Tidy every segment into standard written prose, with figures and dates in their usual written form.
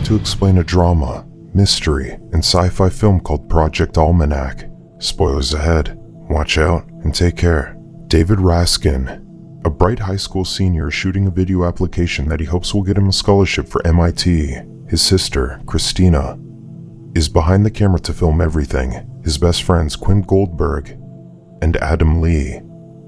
to explain a drama, mystery, and sci-fi film called Project Almanac. Spoilers ahead. Watch out and take care. David Raskin, a bright high school senior, is shooting a video application that he hopes will get him a scholarship for MIT. His sister, Christina, is behind the camera to film everything. His best friends, Quinn Goldberg and Adam Lee,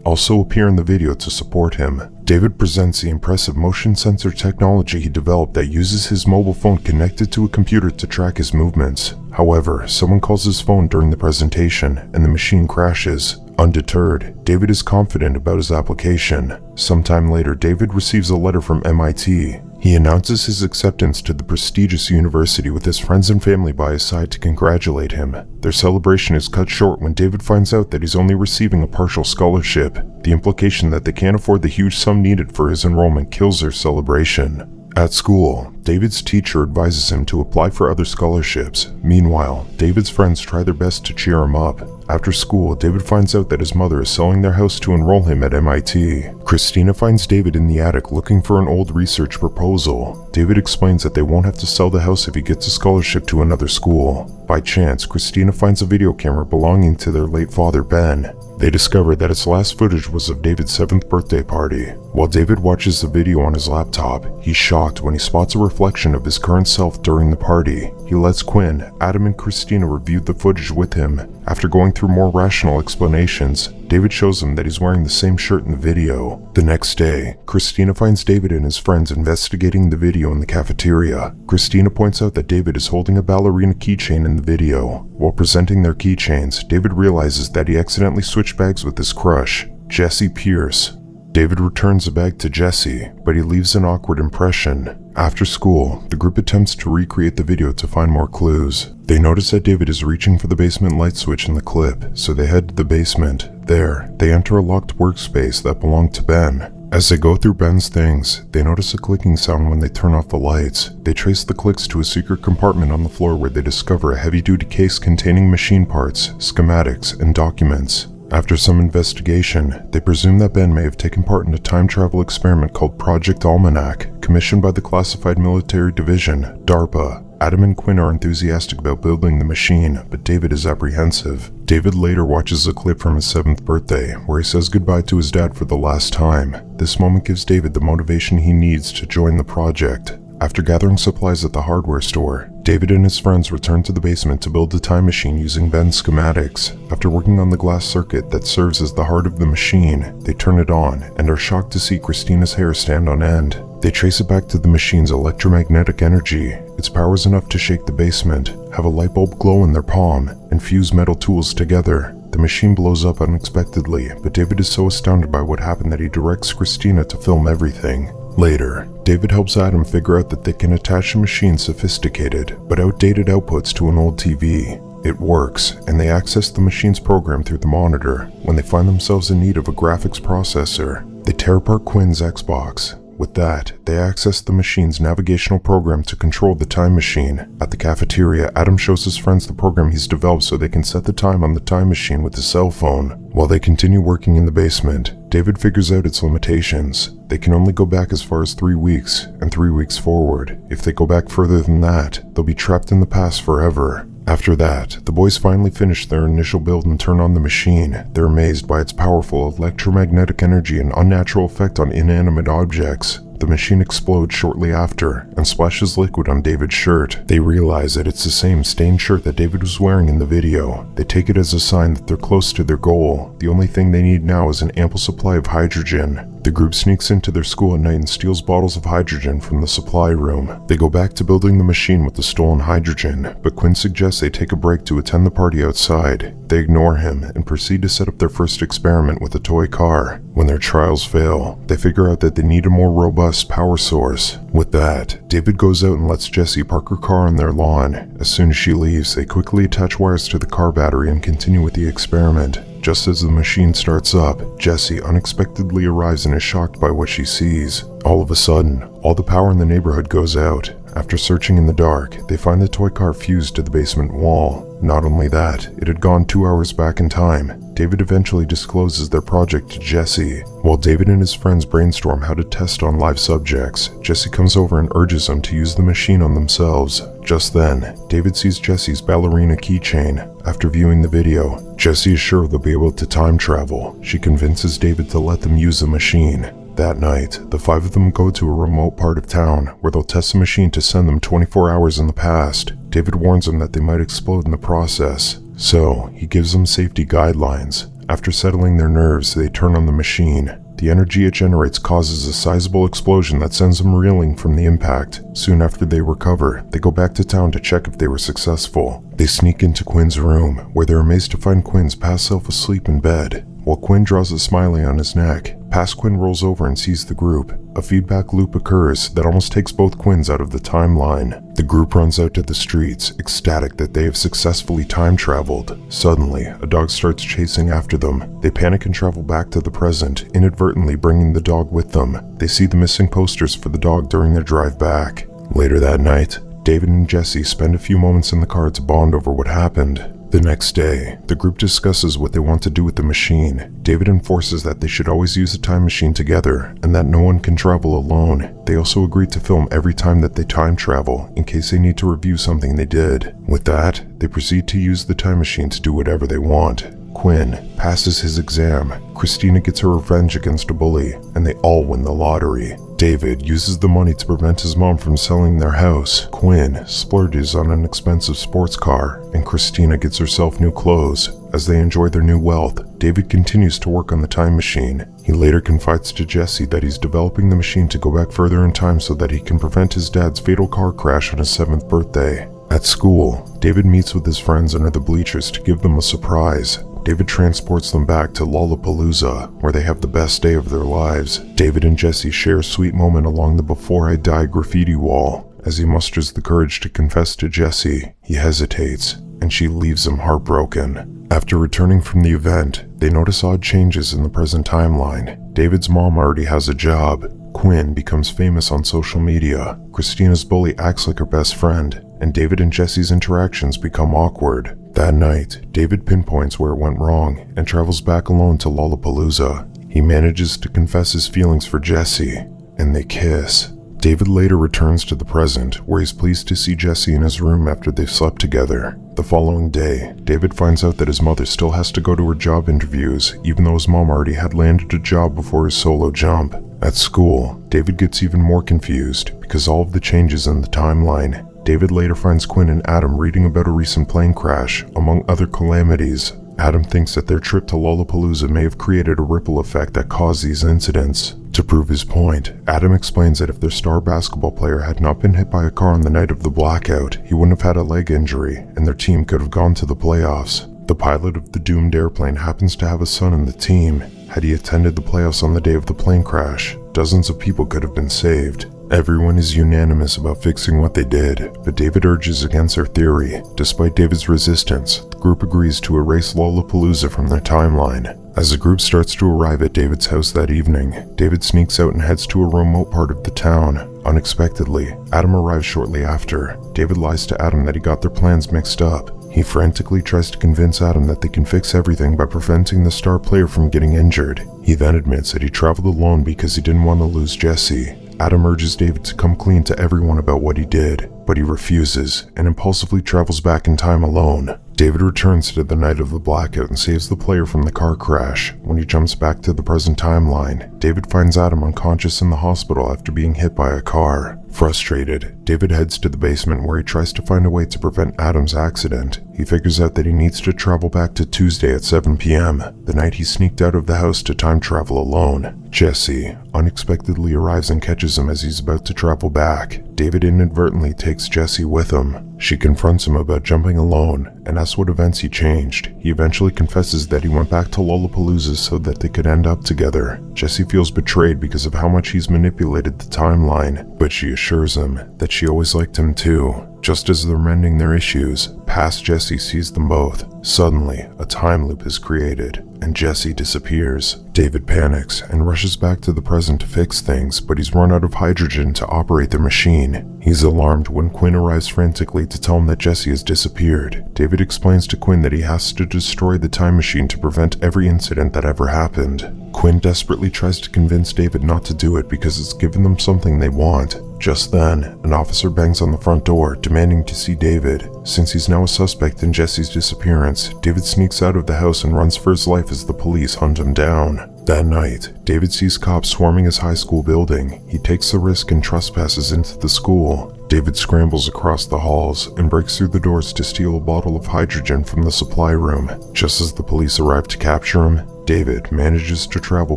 also appear in the video to support him. David presents the impressive motion sensor technology he developed that uses his mobile phone connected to a computer to track his movements. However, someone calls his phone during the presentation and the machine crashes. Undeterred, David is confident about his application. Sometime later, David receives a letter from MIT. He announces his acceptance to the prestigious university with his friends and family by his side to congratulate him. Their celebration is cut short when David finds out that he's only receiving a partial scholarship. The implication that they can't afford the huge sum needed for his enrollment kills their celebration. At school, David's teacher advises him to apply for other scholarships. Meanwhile, David's friends try their best to cheer him up. After school, David finds out that his mother is selling their house to enroll him at MIT. Christina finds David in the attic looking for an old research proposal. David explains that they won't have to sell the house if he gets a scholarship to another school. By chance, Christina finds a video camera belonging to their late father, Ben. They discover that its last footage was of David's 7th birthday party. While David watches the video on his laptop, he's shocked when he spots a reflection of his current self during the party. He lets Quinn, Adam, and Christina review the footage with him. After going through more rational explanations, David shows them that he's wearing the same shirt in the video. The next day, Christina finds David and his friends investigating the video in the cafeteria. Christina points out that David is holding a ballerina keychain in the video. While presenting their keychains, David realizes that he accidentally switched bags with his crush, Jesse Pierce. David returns the bag to Jesse, but he leaves an awkward impression. After school, the group attempts to recreate the video to find more clues. They notice that David is reaching for the basement light switch in the clip, so they head to the basement. There, they enter a locked workspace that belonged to Ben. As they go through Ben's things, they notice a clicking sound when they turn off the lights. They trace the clicks to a secret compartment on the floor where they discover a heavy-duty case containing machine parts, schematics, and documents. After some investigation, they presume that Ben may have taken part in a time travel experiment called Project Almanac, commissioned by the Classified Military Division, DARPA. Adam and Quinn are enthusiastic about building the machine, but David is apprehensive. David later watches a clip from his 7th birthday, where he says goodbye to his dad for the last time. This moment gives David the motivation he needs to join the project. After gathering supplies at the hardware store, David and his friends return to the basement to build the time machine using Ben's schematics. After working on the glass circuit that serves as the heart of the machine, they turn it on and are shocked to see Christina's hair stand on end. They trace it back to the machine's electromagnetic energy. Its power is enough to shake the basement, have a light bulb glow in their palm, and fuse metal tools together. The machine blows up unexpectedly, but David is so astounded by what happened that he directs Christina to film everything. Later, David helps Adam figure out that they can attach the machine's sophisticated but outdated outputs to an old TV. It works, and they access the machine's program through the monitor. When they find themselves in need of a graphics processor, they tear apart Quinn's Xbox. With that, they access the machine's navigational program to control the time machine. At the cafeteria, Adam shows his friends the program he's developed so they can set the time on the time machine with his cell phone. While they continue working in the basement, David figures out its limitations. They can only go back as far as 3 weeks, and 3 weeks forward. If they go back further than that, they'll be trapped in the past forever. After that, the boys finally finish their initial build and turn on the machine. They're amazed by its powerful electromagnetic energy and unnatural effect on inanimate objects. The machine explodes shortly after and splashes liquid on David's shirt. They realize that it's the same stained shirt that David was wearing in the video. They take it as a sign that they're close to their goal. The only thing they need now is an ample supply of hydrogen. The group sneaks into their school at night and steals bottles of hydrogen from the supply room. They go back to building the machine with the stolen hydrogen, but Quinn suggests they take a break to attend the party outside. They ignore him and proceed to set up their first experiment with a toy car. When their trials fail, they figure out that they need a more robust power source. With that, David goes out and lets Jessie park her car on their lawn. As soon as she leaves, they quickly attach wires to the car battery and continue with the experiment. Just as the machine starts up, Jessie unexpectedly arrives and is shocked by what she sees. All of a sudden, all the power in the neighborhood goes out. After searching in the dark, they find the toy car fused to the basement wall. Not only that, it had gone 2 hours back in time. David eventually discloses their project to Jesse. While David and his friends brainstorm how to test on live subjects, Jesse comes over and urges them to use the machine on themselves. Just then, David sees Jesse's ballerina keychain. After viewing the video, Jesse is sure they'll be able to time travel. She convinces David to let them use the machine. That night, the five of them go to a remote part of town where they'll test the machine to send them 24 hours in the past. David warns them that they might explode in the process, so he gives them safety guidelines. After settling their nerves, they turn on the machine. The energy it generates causes a sizable explosion that sends them reeling from the impact. Soon after they recover, they go back to town to check if they were successful. They sneak into Quinn's room, where they're amazed to find Quinn's past self asleep in bed. While Quinn draws a smiley on his neck, past Quinn rolls over and sees the group. A feedback loop occurs that almost takes both Quinns out of the timeline. The group runs out to the streets, ecstatic that they have successfully time traveled. Suddenly, a dog starts chasing after them. They panic and travel back to the present, inadvertently bringing the dog with them. They see the missing posters for the dog during their drive back. Later that night, David and Jesse spend a few moments in the car to bond over what happened. The next day, the group discusses what they want to do with the machine. David enforces that they should always use the time machine together and that no one can travel alone. They also agree to film every time that they time travel in case they need to review something they did. With that, they proceed to use the time machine to do whatever they want. Quinn passes his exam, Christina gets her revenge against a bully, and they all win the lottery. David uses the money to prevent his mom from selling their house. Quinn splurges on an expensive sports car, and Christina gets herself new clothes. As they enjoy their new wealth, David continues to work on the time machine. He later confides to Jesse that he's developing the machine to go back further in time so that he can prevent his dad's fatal car crash on his 7th birthday. At school, David meets with his friends under the bleachers to give them a surprise. David transports them back to Lollapalooza, where they have the best day of their lives. David and Jesse share a sweet moment along the "Before I Die" graffiti wall. As he musters the courage to confess to Jesse, he hesitates, and she leaves him heartbroken. After returning from the event, they notice odd changes in the present timeline. David's mom already has a job. Quinn becomes famous on social media. Christina's bully acts like her best friend, and David and Jesse's interactions become awkward. That night, David pinpoints where it went wrong and travels back alone to Lollapalooza. He manages to confess his feelings for Jesse, and they kiss. David later returns to the present, where he's pleased to see Jesse in his room after they've slept together. The following day, David finds out that his mother still has to go to her job interviews, even though his mom already had landed a job before his solo jump. At school, David gets even more confused because all of the changes in the timeline. David later finds Quinn and Adam reading about a recent plane crash, among other calamities. Adam thinks that their trip to Lollapalooza may have created a ripple effect that caused these incidents. To prove his point, Adam explains that if their star basketball player had not been hit by a car on the night of the blackout, he wouldn't have had a leg injury, and their team could have gone to the playoffs. The pilot of the doomed airplane happens to have a son in the team. Had he attended the playoffs on the day of the plane crash, dozens of people could have been saved. Everyone is unanimous about fixing what they did, but David urges against their theory. Despite David's resistance, the group agrees to erase Lollapalooza from their timeline. As the group starts to arrive at David's house that evening, David sneaks out and heads to a remote part of the town. Unexpectedly, Adam arrives shortly after. David lies to Adam that he got their plans mixed up. He frantically tries to convince Adam that they can fix everything by preventing the star player from getting injured. He then admits that he traveled alone because he didn't want to lose Jesse. Adam urges David to come clean to everyone about what he did, but he refuses and impulsively travels back in time alone. David returns to the night of the blackout and saves the player from the car crash. When he jumps back to the present timeline, David finds Adam unconscious in the hospital after being hit by a car. Frustrated, David heads to the basement where he tries to find a way to prevent Adam's accident. He figures out that he needs to travel back to Tuesday at 7 p.m., the night he sneaked out of the house to time travel alone. Jesse unexpectedly arrives and catches him as he's about to travel back. David inadvertently takes Jesse with him. She confronts him about jumping alone and asks what events he changed. He eventually confesses that he went back to Lollapalooza so that they could end up together. Jesse feels betrayed because of how much he's manipulated the timeline, but she assures assures him that she always liked him too. Just as they're mending their issues, past Jesse sees them both. Suddenly, a time loop is created, and Jesse disappears. David panics and rushes back to the present to fix things, but he's run out of hydrogen to operate their machine. He's alarmed when Quinn arrives frantically to tell him that Jesse has disappeared. David explains to Quinn that he has to destroy the time machine to prevent every incident that ever happened. Quinn desperately tries to convince David not to do it because it's given them something they want. Just then, an officer bangs on the front door, demanding to see David. Since he's now a suspect in Jesse's disappearance, David sneaks out of the house and runs for his life as the police hunt him down. That night, David sees cops swarming his high school building. He takes the risk and trespasses into the school. David scrambles across the halls and breaks through the doors to steal a bottle of hydrogen from the supply room. Just as the police arrive to capture him, David manages to travel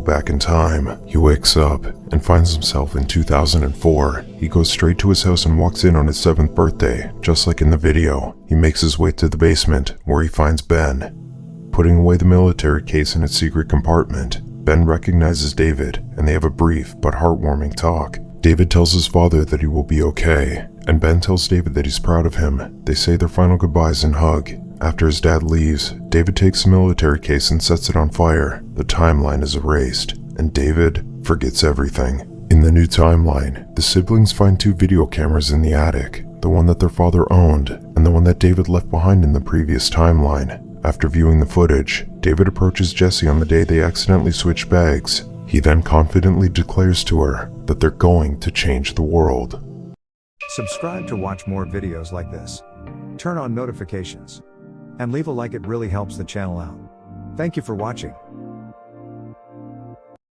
back in time. He wakes up and finds himself in 2004. He goes straight to his house and walks in on his 7th birthday, just like in the video. He makes his way to the basement, where he finds Ben. Putting away the military case in its secret compartment, Ben recognizes David, and they have a brief but heartwarming talk. David tells his father that he will be okay, and Ben tells David that he's proud of him. They say their final goodbyes and hug. After his dad leaves, David takes the military case and sets it on fire. The timeline is erased, and David forgets everything. In the new timeline, the siblings find 2 video cameras in the attic, the one that their father owned, and the one that David left behind in the previous timeline. After viewing the footage, David approaches Jesse on the day they accidentally switch bags. He then confidently declares to her that they're going to change the world. Subscribe to watch more videos like this. Turn on notifications. And leave a like, it really helps the channel out. Thank you for watching.